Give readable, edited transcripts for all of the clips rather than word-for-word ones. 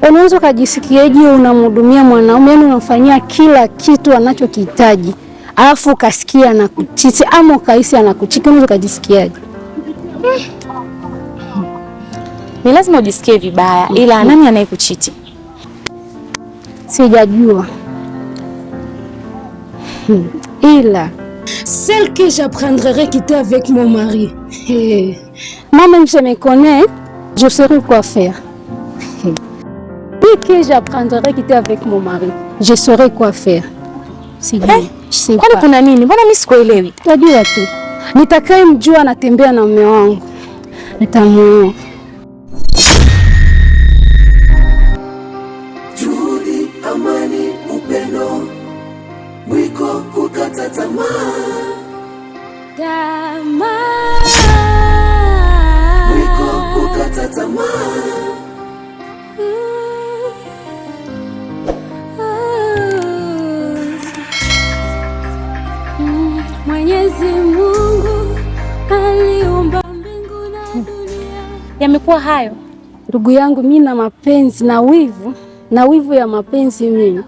Unaweza kujisikiaje unamhudumia mwanaume, yani unamfanyia kila kitu anachokihitaji, alafu ukasikia anakuchiti ama ukahisi anakuchiti, unaweza kujisikiaje? Ni lazima ujisikie vibaya, ila nani anayekuchiti? Sijajua. Ila celle que j'apprendrai quitter avec mon mari. Moi même je me connais, je saurai quoi faire. Dès que j'apprendrai quitter avec mon mari, je saurai quoi faire. Sijui. Kwani kuna nini? Mbona mimi sikuelewi? Tajua tu. Nitakaye mjua anatembea na mume wangu, nitamuoa. Juhudi, amani, upendo, mwiko kukata tamaa. Mwiko kukata tamaa. Mwenyezi Mungu aliumba mbingu na dunia. Yamekuwa hayo. Ndugu yangu, mimi na mapenzi na wivu ya mapenzi, mimi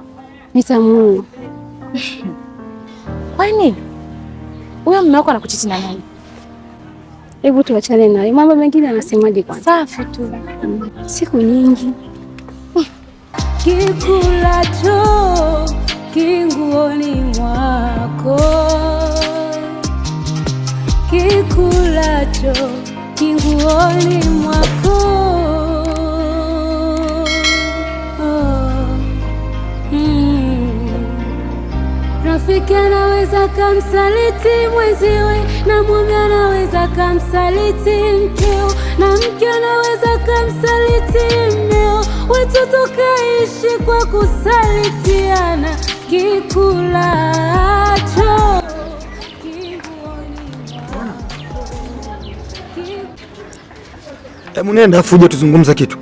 nitamuoa. Kwani huyo mume wako anakuchiti na nani? Hebu tuachane naye. Mambo mengine anasemaje kwanza? Safi tu. Siku nyingi. Kikulacho kinguoni mwako, kikulacho kinguoni mwako. Rafiki anaweza kamsaliti mwenziwe, na mume anaweza kamsaliti mkeo, na mke anaweza kamsaliti mmeo. Wetu tukaishi kwa kusalitiana, kikulacho Hebu nenda afu uje tuzungumza kitu.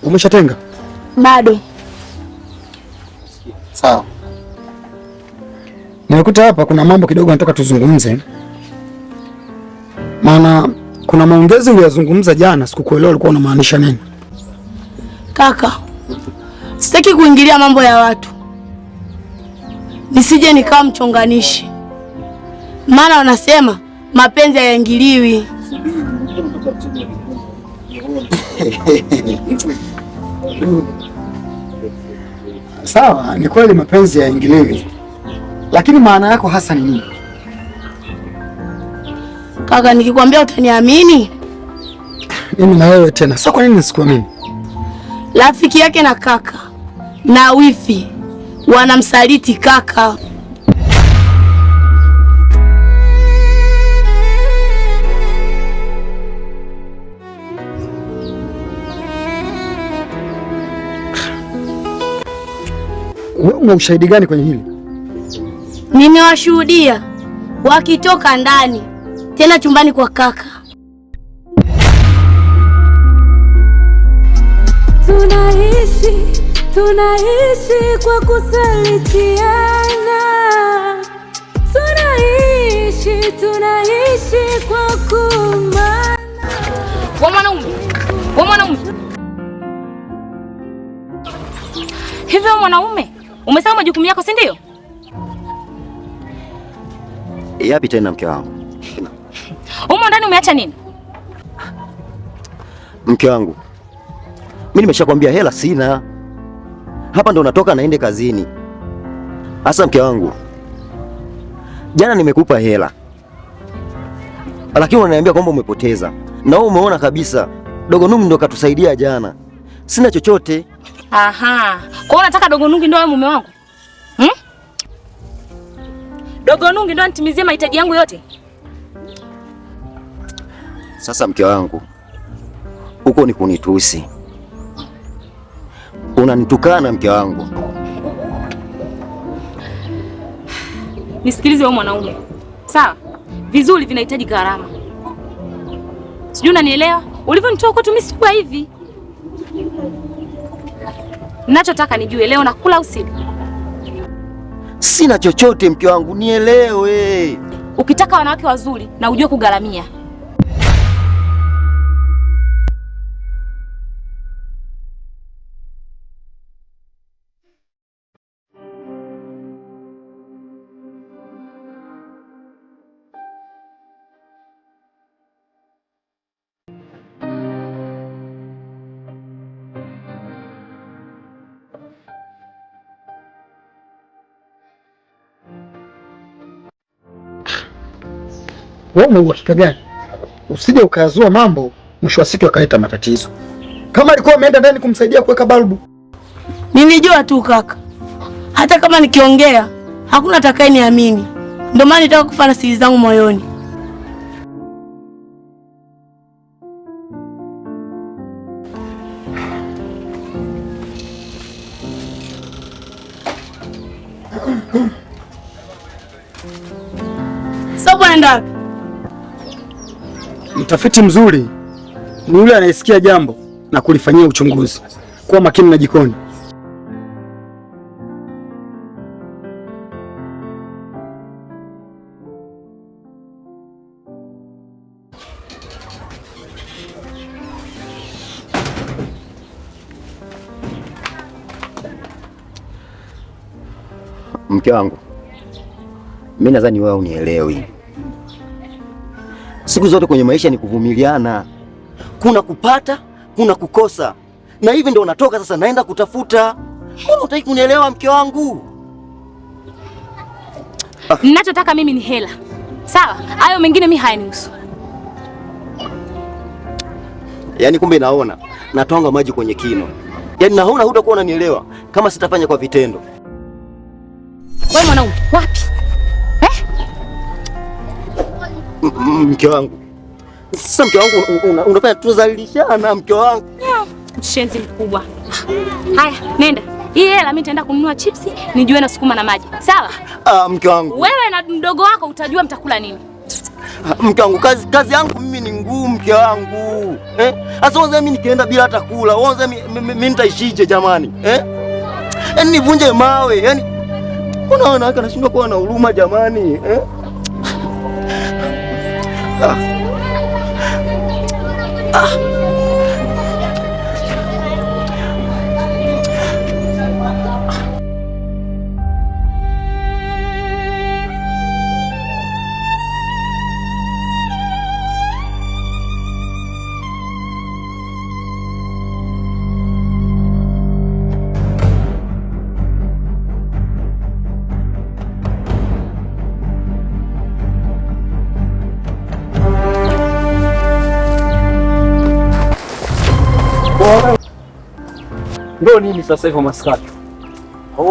Umeshatenga? Bado. Sawa. Nimekuta hapa kuna mambo kidogo nataka tuzungumze. Maana kuna maongezi uliyozungumza jana, sikukuelewa ulikuwa unamaanisha nini. Kaka, sitaki kuingilia mambo ya watu, nisije nikawa mchonganishi, maana wanasema mapenzi hayaingiliwi. Sawa, ni kweli mapenzi hayaingiliwi, lakini maana yako hasa ni nini? Kaka, nikikwambia utaniamini? Mimi na wewe tena, sio kwa nini nisikuamini? Rafiki yake na kaka na wifi wanamsaliti kaka. Wewe una ushahidi gani kwenye hili? Nimewashuhudia wakitoka ndani tena chumbani kwa kaka. Tunaishi kwa kusalitiana, tunaishi kwa kumbana. Wewe mwanaume. Hivyo mwanaume, umesema majukumu yako, si ndio? Yapi tena mke wangu? Humo ndani umeacha nini? Mke wangu, mimi nimeshakwambia hela sina. Hapa ndo natoka naende kazini. Asa mke wangu, jana nimekupa hela, lakini unaniambia kwamba umepoteza. Na wewe umeona kabisa Dogo Nungi ndo katusaidia jana. Sina chochote. Aha. Kwa hiyo unataka Dogo Nungi ndo awe mume wangu? Dogo Nungi ndo anitimizie mahitaji yangu yote? Sasa mke wangu, huko ni kunitusi. Unanitukana mke wangu. Nisikilize wewe mwanaume. Sawa? Vizuri vinahitaji gharama. Sijui unanielewa? Ulivyonitoa kwetu mimi sikuwa hivi. Ninachotaka nijue leo nakula au sili? Sina chochote mke wangu, nielewe. Ukitaka wanawake wazuri na ujue kugaramia. Wewe una uhakika gani? Usije ukayazua mambo mwisho wa siku yakaleta matatizo. Kama alikuwa ameenda ndani kumsaidia kuweka balbu. Nilijua tu kaka. Hata kama nikiongea hakuna atakayeniamini. Ndio maana nitaka kufanya siri zangu moyoni. Sasa unaenda? Mtafiti mzuri ni yule anayesikia jambo na kulifanyia uchunguzi. Kuwa makini na jikoni. Mke wangu, mimi nadhani wewe unielewi. Siku zote kwenye maisha ni kuvumiliana. Kuna kupata, kuna kukosa. Na hivi ndio natoka sasa naenda kutafuta. Mbona hutaki kunielewa mke wangu? Ninachotaka mimi ni hela. Sawa? Hayo mengine mimi hayanihusu. Yaani kumbe naona natwanga maji kwenye kino. Yaani naona hutakuwa unanielewa kama sitafanya kwa vitendo. Wewe mwanaume, wapi? Mke wangu. Sasa mke wangu unafanya tuzalilishana mke wangu. Mshenzi mkubwa. Haya, nenda. Hii hela mimi nitaenda kununua chipsi, nijue na sukuma na maji. Sawa? Mke wangu. Wewe na mdogo wako utajua mtakula nini. Mke wangu, kazi yangu mimi ni ngumu mke wangu. Sasa wewe mimi nikienda bila hata kula, wewe mimi nitaishije jamani? Yaani nivunje mawe, yaani unaona haka nashindwa kuwa na huruma jamani, Ndio nini sasa hivyo maskati?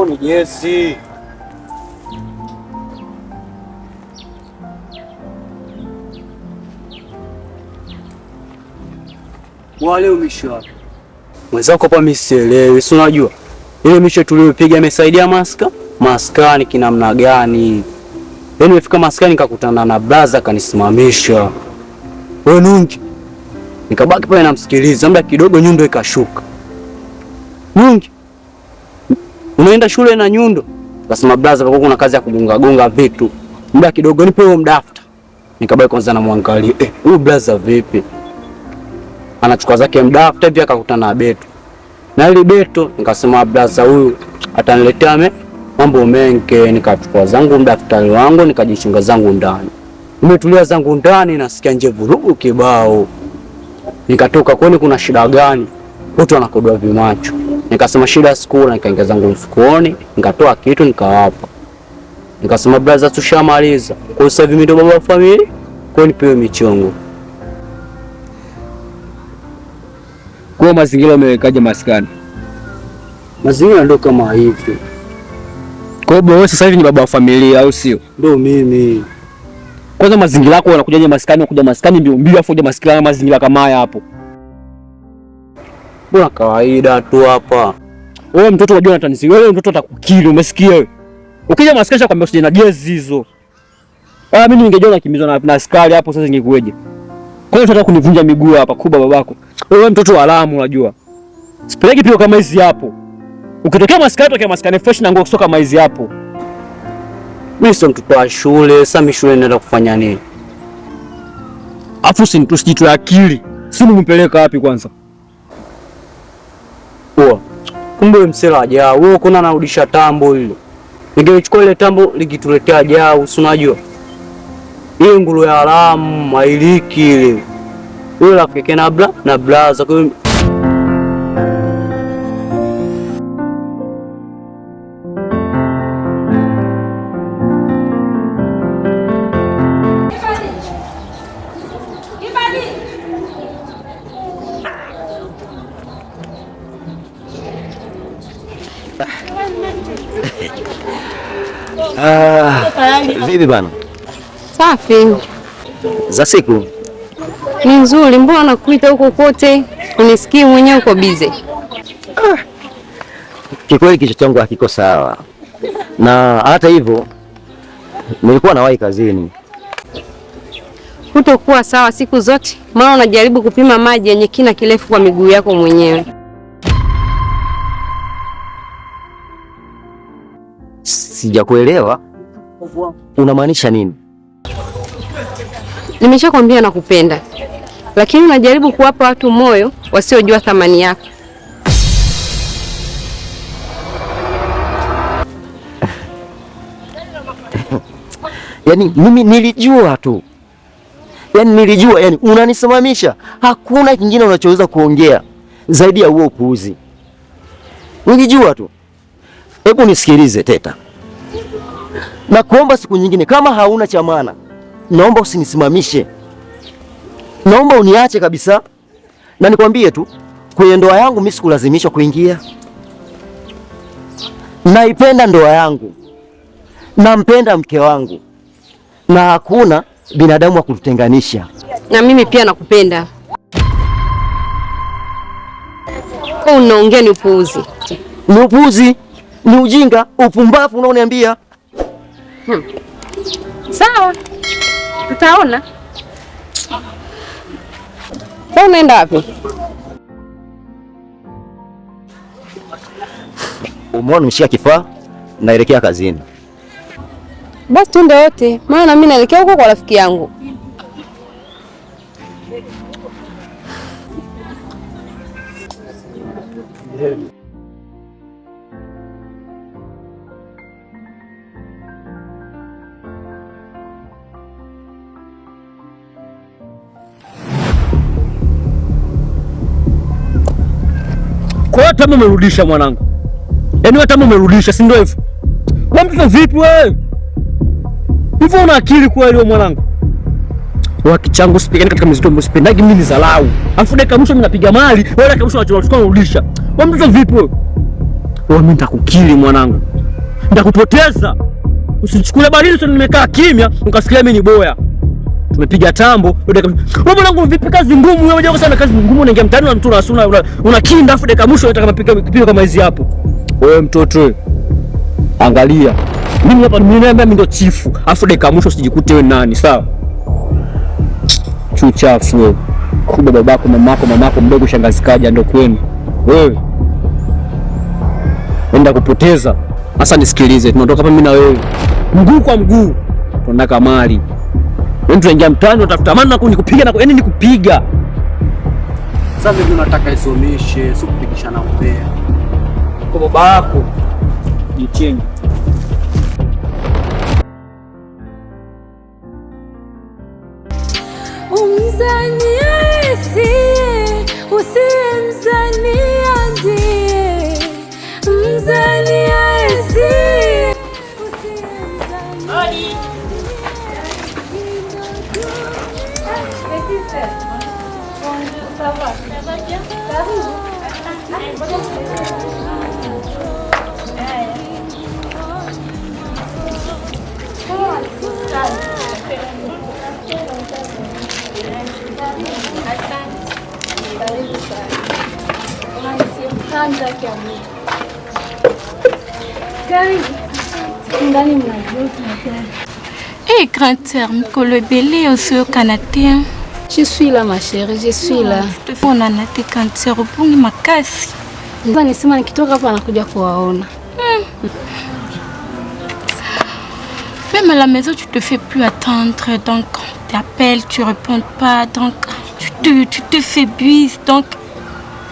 Ni jezi. Wale umisho wapi? Mwenzako hapa mimi sielewi. Si unajua ile misho tuliyopiga imesaidia maskani kinamna gani? Yaani nimefika maskani nikakutana na brother kanisimamisha. Wewe nungi. Nikabaki pale namsikiliza, muda kidogo nyundo ikashuka. Nungi, unaenda shule na nyundo? Kasema brother, kwa kuna kazi ya kugonga vitu. Muda kidogo nipe huo mdafuta. Nikabaki kwanza namwangalia, huyu brother vipi? Anachukua zake mdafuta hivi akakutana na Beto. Na ile Beto nikasema brother huyu ataniletea mambo mengi, nikachukua zangu mdaftari wangu nikajichunga zangu ndani. Nimetulia zangu ndani nasikia nje vurugu kibao. Nikatoka kwani kuna shida gani? Watu wanakodoa vimacho. Nikasema shida sikuna, nikaingia zangu mfukoni, nikatoa kitu nikawapa. Nikasema brother tushamaliza. Kwa sasa hivi mimi ndo baba wa familia, kwa nipewe michongo. Kwa mazingira umewekaje maskani? Mazingira ndo kama hivi. Kwa hiyo wewe sasa hivi ni baba wa familia au sio? Ndio mimi. Kwanza mazingira yako yanakujaje maskani? Unakuja maskani mbio afu uje mazingira kama haya hapo. Bwana kawaida tu hapa. Wewe mtoto wa Jonathan, si wewe mtoto atakukili, umesikia wewe? Ukija maskani kwambia usije na jezi hizo. Mimi ningejiona kimbizwa na askari hapo sasa ingekueje? Kwa hiyo unataka kunivunja miguu hapa kuba babako. Wewe mtoto wa alamu unajua. Sipeleki pio kama hizi hapo. Ukitokea maskani tokea maskani fresh na nguo kusoka kama hizi hapo. Mimi sio mtoto wa shule, sasa mimi shule naenda kufanya nini? Afu usijitoe akili. Simu umpeleka wapi kwanza? Poa. Kumbe msela aja, wewe kuna narudisha tambo ile. Ningechukua ile tambo likituletea jao, si unajua? Ile ngulu ya alamu, mailiki ile. Wewe rafiki na blaza kwa Vipi bana? Safi. Za siku Ni nzuri, mbona nakuita huko kote unisikii mwenyewe uko busy? Kikweli kichwa changu hakiko sawa, na hata hivyo nilikuwa nawahi kazini. Hutokuwa sawa siku zote, maana unajaribu kupima maji yenye kina kirefu kwa miguu yako mwenyewe. Sijakuelewa. Unamaanisha nini? Nimeshakwambia nakupenda, lakini unajaribu kuwapa watu moyo wasiojua thamani yako. Yaani mimi nilijua tu. Yaani unanisimamisha. Hakuna kingine unachoweza kuongea zaidi ya huo upuuzi. Nilijua tu. Hebu nisikilize Teta. Na kuomba siku nyingine kama hauna cha maana, naomba usinisimamishe. Naomba uniache kabisa. Na nikwambie tu, kwenye ndoa yangu mimi sikulazimishwa kuingia. Naipenda ndoa yangu. Nampenda mke wangu. Na hakuna binadamu wa kututenganisha. Na mimi pia nakupenda. Unaongea ni upuuzi. Ni upuuzi, ni ujinga, upumbavu unaoniambia. Sawa. Tutaona. Sasa unaenda wapi? Umeona nimeshika kifaa, naelekea kazini. Basi tuende wote, maana mimi naelekea huko kwa rafiki yangu. Kwa hiyo tamu umerudisha mwanangu. Yaani wewe tamu umerudisha, si ndio hivyo? Wewe mtoto vipi wewe? Hivyo una akili kweli wewe mwanangu? Wewe kichangu sipigani katika mizito msipendagi mimi nizalau. Alafu dakika mwisho mimi napiga mali, wewe dakika mwisho unachukua unarudisha. Wewe mtoto vipi wewe? Wewe mimi nitakukili mwanangu. Nitakupoteza. Usichukue badili sio nimekaa kimya, ukasikia mimi ni boya. Tumepiga tambo, wewe mwanangu vipi kazi ngumu wewe unajua sana kazi ngumu unaingia mtaani na mtu una kinda afu dakika mwisho unataka mapiga kama hizi hapo. Wewe mtoto wewe. Angalia. Mimi hapa mimi ndo chifu, afu dakika mwisho usijikute wewe nani, sawa? Chuchafu wewe. Kuba babako, mamako mdogo, shangazi kaja ndo kwenu. Wewe. Enda kupoteza. Sasa nisikilize, tunatoka hapa mimi na wewe. Mguu kwa mguu. Tunataka mali. Wewe tunaingia mtaani utafuta amani na kunikupiga na yaani nikupiga. Sasa mimi nataka isomishe, sio kupigishana umbea. Kwa baba yako jichenye. Umzania isiye, usiye mzania ndiye. Mzania isiye, usiye mzania. Eh, grande sœur, Mikolo Belé aussi au Canada. Je suis là ma chérie, je suis là. On a nate cancer upungi makasi. Ndio nisema nikitoka hapa nakuja kuwaona. Même à la maison, tu te fais plus attendre. Donc, on t'appelle, tu réponds pas. Donc, tu te fais bise. Donc,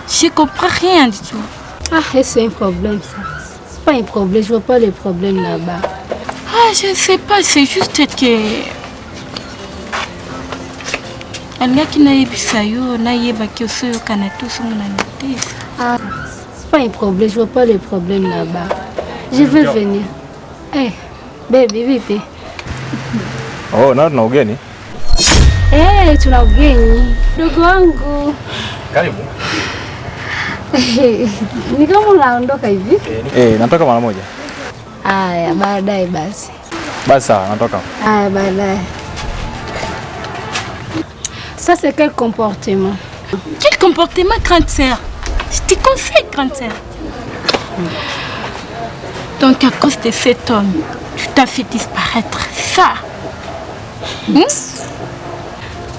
je comprends rien du tout. Ah, c'est un problème ça. C'est pas un problème, je vois pas le problème là-bas. Ah, je ne sais pas, c'est juste que... Ah, c'est pas un problème, je vois pas le problème là-bas. Je vais venir. Eh, baby, vipi? Oh, na tuna ugeni? Eh, tuna ugeni. Ndugu wangu. Karibu. Ni kama unaondoka hivi? Natoka mara moja. Aya, baadaye basi. Basi sawa, natoka. Aya, baadaye. Ça, c'est quel comportement? Quel comportement, grande sœur? Je te conseille, grande sœur. Donc, à cause de cet homme, tu t'as fait disparaître. Ça.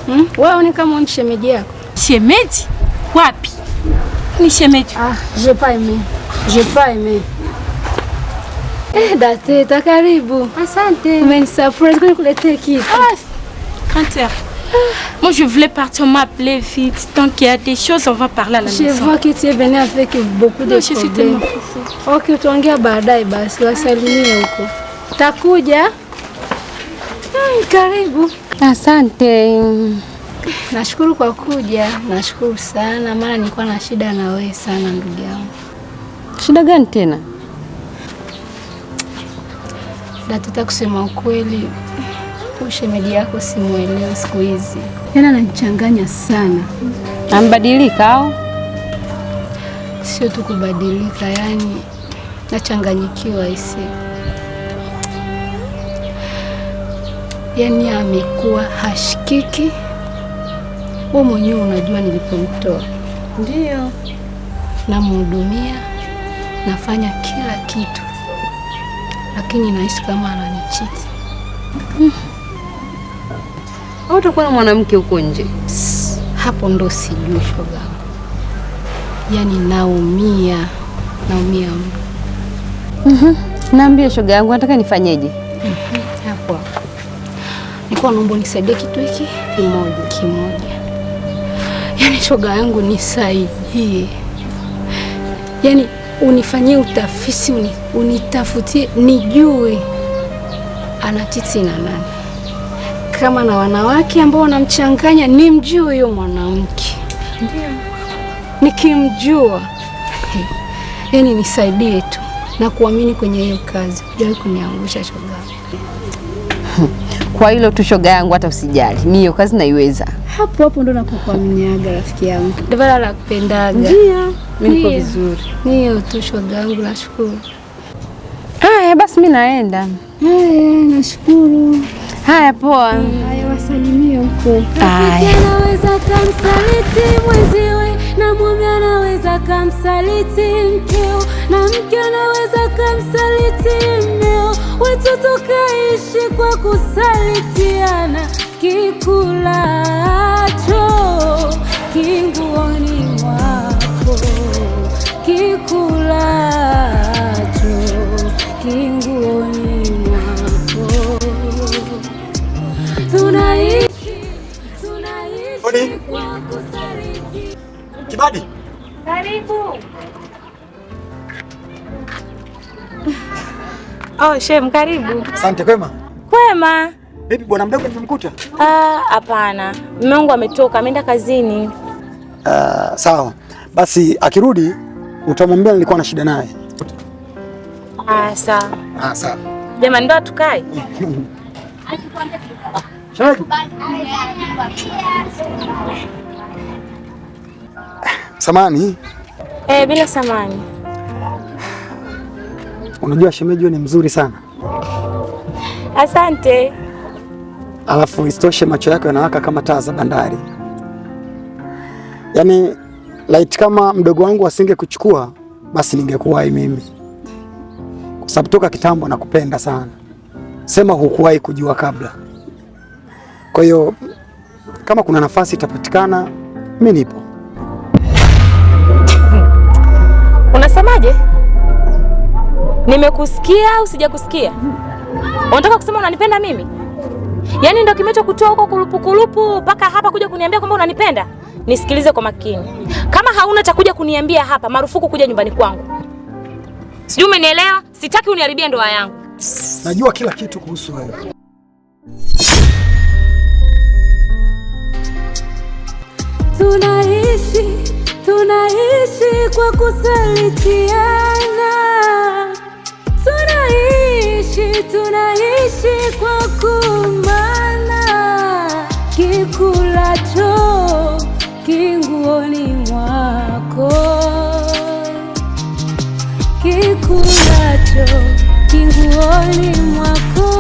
Ouais, on est comme un shemeji yako. Shemeji? Wapi? Ni shemeji. Ah, j'ai pas aimé. J'ai pas aimé. Date, ta karibu. Asante. Umenisurprise kwa nikuletee kitu. Ah, grande sœur. Moi, je voulais partir, m'appeler vite. Donc, il y a des choses, on va parler à la maison. Je vois que tu es venu avec beaucoup de problèmes. Ok, tuongea baadaye basi, wasalimie huko. Takuja. Karibu. Asante. Nashukuru kwa kuja. Nashukuru sana, maana nilikuwa na shida na wewe sana ndugu yangu. Shida gani tena? Nataka kusema ukweli. Shemeji yako simuelewi siku hizi. Yana ananichanganya sana. Ambadilika au? Sio tu kubadilika, yani nachanganyikiwa isi. Yani amekuwa hashikiki. Wewe mwenyewe unajua nilipomtoa. Ndio. Namhudumia, nafanya kila kitu. Lakini nahisi kama ananichiti. Au utakuwa na mwanamke huko nje? Hapo ndo sijui shoga. Yani naumia mno. Naambia shoga yangu, nataka nifanyeje? Hapo. Nilikuwa naomba nisaidie kitu hiki kimoja. Yani shoga yangu nisaidie. Yani unifanyie utafiti, unitafutie nijue anatiti na nani. Kama na wanawake ambao wanamchanganya, nimjue huyo mwanamke. Ndio. Nikimjua, yani nisaidie tu na kuamini kwenye hiyo kazi. Hujawahi kuniangusha shoga. Kwa hilo tu shoga yangu, hata usijali. Mimi hiyo kazi naiweza. Hapo ndo nakukuaminiaga rafiki yangu. Ndio la kupendaga. Ndio. Mimi niko vizuri. Hiyo tu shoga yangu, nashukuru. Haya basi mimi naenda. Haya, nashukuru. Haya poa. Haya, wasalimie huko. Anaweza kumsaliti mwenziwe, na mume anaweza kumsaliti mkeo, na mke anaweza kumsaliti mmeo. Watoto kaishi kwa kusalitiana, kikulacho kinguoni mwako, kikulacho kinguoni mwako. Tunaishi kwa kusaliti. Kibadi. Karibu. Oh, Shem, karibu. Asante. Kwema? Kwema. Vipi bwana mdogo tumemkuta? Hapana. Mume wangu ametoka, ameenda kazini. Sawa. Basi akirudi utamwambia nilikuwa na shida naye. Sawa. Sawa. Jamani, ndo tukae. Samani. Bila samani. Unajua shemeji ni mzuri sana. Asante. Alafu isitoshe macho yako yanawaka kama taa za bandari. Yaani light kama mdogo wangu asinge kuchukua basi ningekuwahi mimi. Kwa sababu toka kitambo nakupenda sana. Sema hukuwahi kujua kabla. Kwa hiyo kama kuna nafasi itapatikana, mimi nipo. Unasemaje? Nimekusikia au sijakusikia? Unataka kusema unanipenda mimi? Yaani ndio kimechokutoa huko kulupukulupu mpaka hapa kuja kuniambia kwamba unanipenda? Nisikilize kwa makini. Kama hauna cha kuja kuniambia hapa, marufuku kuja nyumbani kwangu. Sijui umenielewa? Sitaki uniharibie ndoa yangu. Najua kila kitu kuhusu wewe. Tunaishi kwa kusalitiana. Tunaishi kwa kumbana. Kikulacho kinguoni mwako. Kikulacho kinguoni mwako.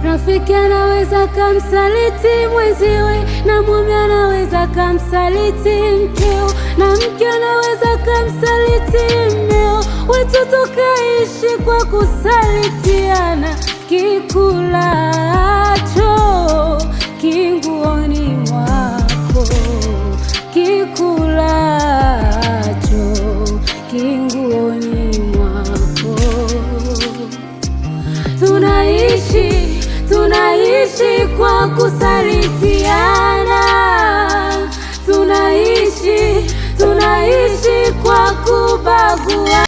Rafiki anaweza kamsaliti mwenziwe, na mume anaweza kamsaliti mkeo, na mke anaweza kamsaliti mmeo. Wetu tukaishi kwa kusalitiana. Kikulacho kinguoni mwako. Kikulacho kinguoni mwako. Tunaishi kwa kusalitiana. Tunaishi kwa kubagua.